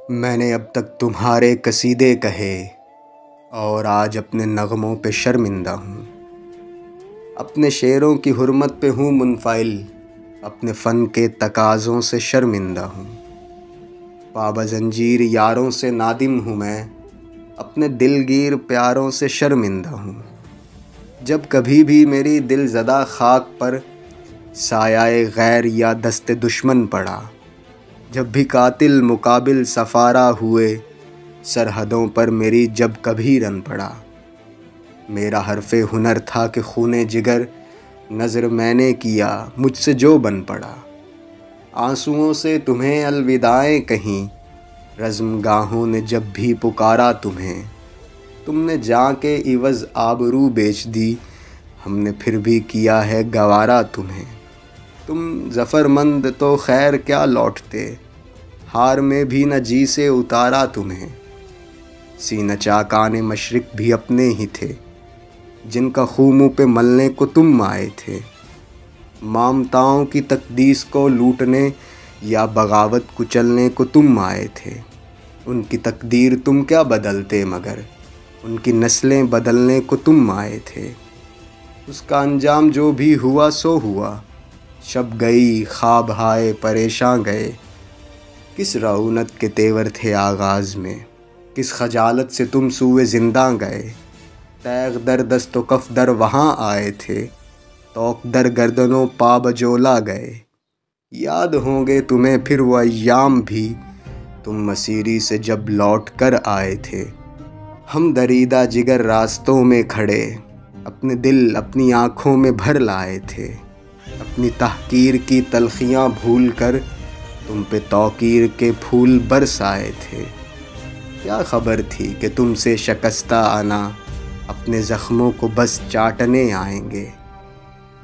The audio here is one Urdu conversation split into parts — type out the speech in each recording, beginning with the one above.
میں نے اب تک تمہارے قصیدے کہے اور آج اپنے نغموں پہ شرمندہ ہوں۔ اپنے شعروں کی حرمت پہ ہوں منفعل، اپنے فن کے تقاضوں سے شرمندہ ہوں۔ پابند زنجیر یاروں سے نادم ہوں میں، اپنے دلگیر پیاروں سے شرمندہ ہوں۔ جب کبھی بھی میری دل زدہ خاک پر سایہ غیر یا دست دشمن پڑا، جب بھی قاتل مقابل سفارہ ہوئے، سرحدوں پر میری جب کبھی رن پڑا، میرا حرف ہنر تھا کہ خون جگر نظر میں نے کیا مجھ سے جو بن پڑا۔ آنسوؤں سے تمہیں الوداعیں کہیں، رزم گاہوں نے جب بھی پکارا تمہیں، تم نے جاں کے عوض آبرو بیچ دی، ہم نے پھر بھی کیا ہے گوارا تمہیں۔ تم ظفر مند تو خیر کیا لوٹتے، ہار میں بھی نہ جی سے اتارا تمہیں۔ سینہ چاکان مشرق بھی اپنے ہی تھے، جن کا خوں منہ پہ ملنے کو تم آئے تھے۔ مامتاؤں کی تقدیس کو لوٹنے یا بغاوت کچلنے کو تم آئے تھے۔ ان کی تقدیر تم کیا بدلتے، مگر ان کی نسلیں بدلنے کو تم آئے تھے۔ اس کا انجام جو بھی ہوا سو ہوا، شب گئی خواب ہائے پریشاں گئے۔ کس رعونت کے تیور تھے آغاز میں، کس خجالت سے تم سوئے زنداں گئے۔ تیغ در دست و کف در وہاں آئے تھے، توق در گردن و پا بجولا گئے۔ یاد ہوں گے تمہیں پھر وہ ایام بھی، تم مسیری سے جب لوٹ کر آئے تھے۔ ہم دریدہ جگر راستوں میں کھڑے، اپنے دل اپنی آنکھوں میں بھر لائے تھے۔ اپنی تحقیر کی تلخیاں بھول کر تم پہ توقیر کے پھول برسائے تھے۔ کیا خبر تھی کہ تم سے شکستہ آنا اپنے زخموں کو بس چاٹنے آئیں گے،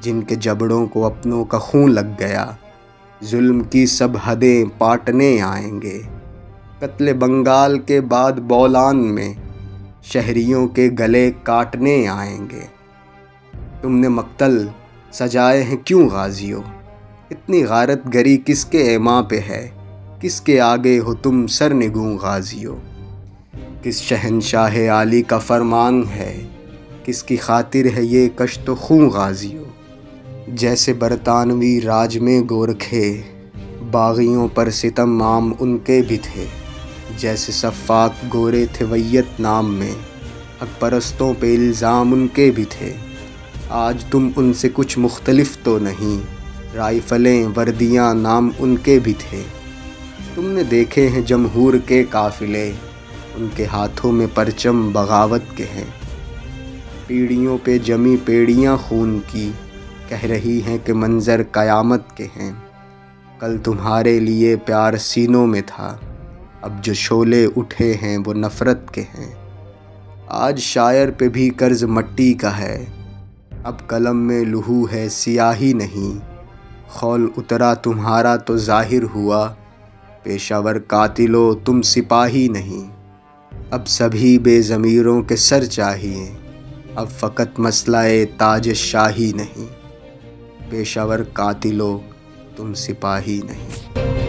جن کے جبڑوں کو اپنوں کا خون لگ گیا، ظلم کی سب حدیں پاٹنے آئیں گے۔ قتل بنگال کے بعد بولان میں شہریوں کے گلے کاٹنے آئیں گے۔ تم نے مقتل سجائے ہیں کیوں غازیوں، اتنی غارت گری کس کے ایما پہ ہے، کس کے آگے ہو تم سرنگوں غازیوں۔ کس شہنشاہ عالی کا فرمان ہے، کس کی خاطر ہے یہ کشت و خوں غازیوں۔ جیسے برطانوی راج میں گورکھے، باغیوں پر ستم عام ان کے بھی تھے۔ جیسے صفاق گورے تھے ویتنام میں، حق پرستوں پہ الزام ان کے بھی تھے۔ آج تم ان سے کچھ مختلف تو نہیں، رائفلیں وردیاں نام ان کے بھی تھے۔ تم نے دیکھے ہیں جمہور کے قافلے، ان کے ہاتھوں میں پرچم بغاوت کے ہیں۔ پیڑیوں پہ جمی پیڑیاں خون کی، کہہ رہی ہیں کہ منظر قیامت کے ہیں۔ کل تمہارے لیے پیار سینوں میں تھا، اب جو شعلے اٹھے ہیں وہ نفرت کے ہیں۔ آج شاعر پہ بھی قرض مٹی کا ہے، اب قلم میں لہو ہے سیاہی نہیں۔ خول اترا تمہارا تو ظاہر ہوا، پیشہ ور قاتلو تم سپاہی نہیں۔ اب سبھی بے ضمیروں کے سر چاہیے، اب فقط مسئلہ تاج شاہی نہیں۔ پیشہ ور قاتلو تم سپاہی نہیں۔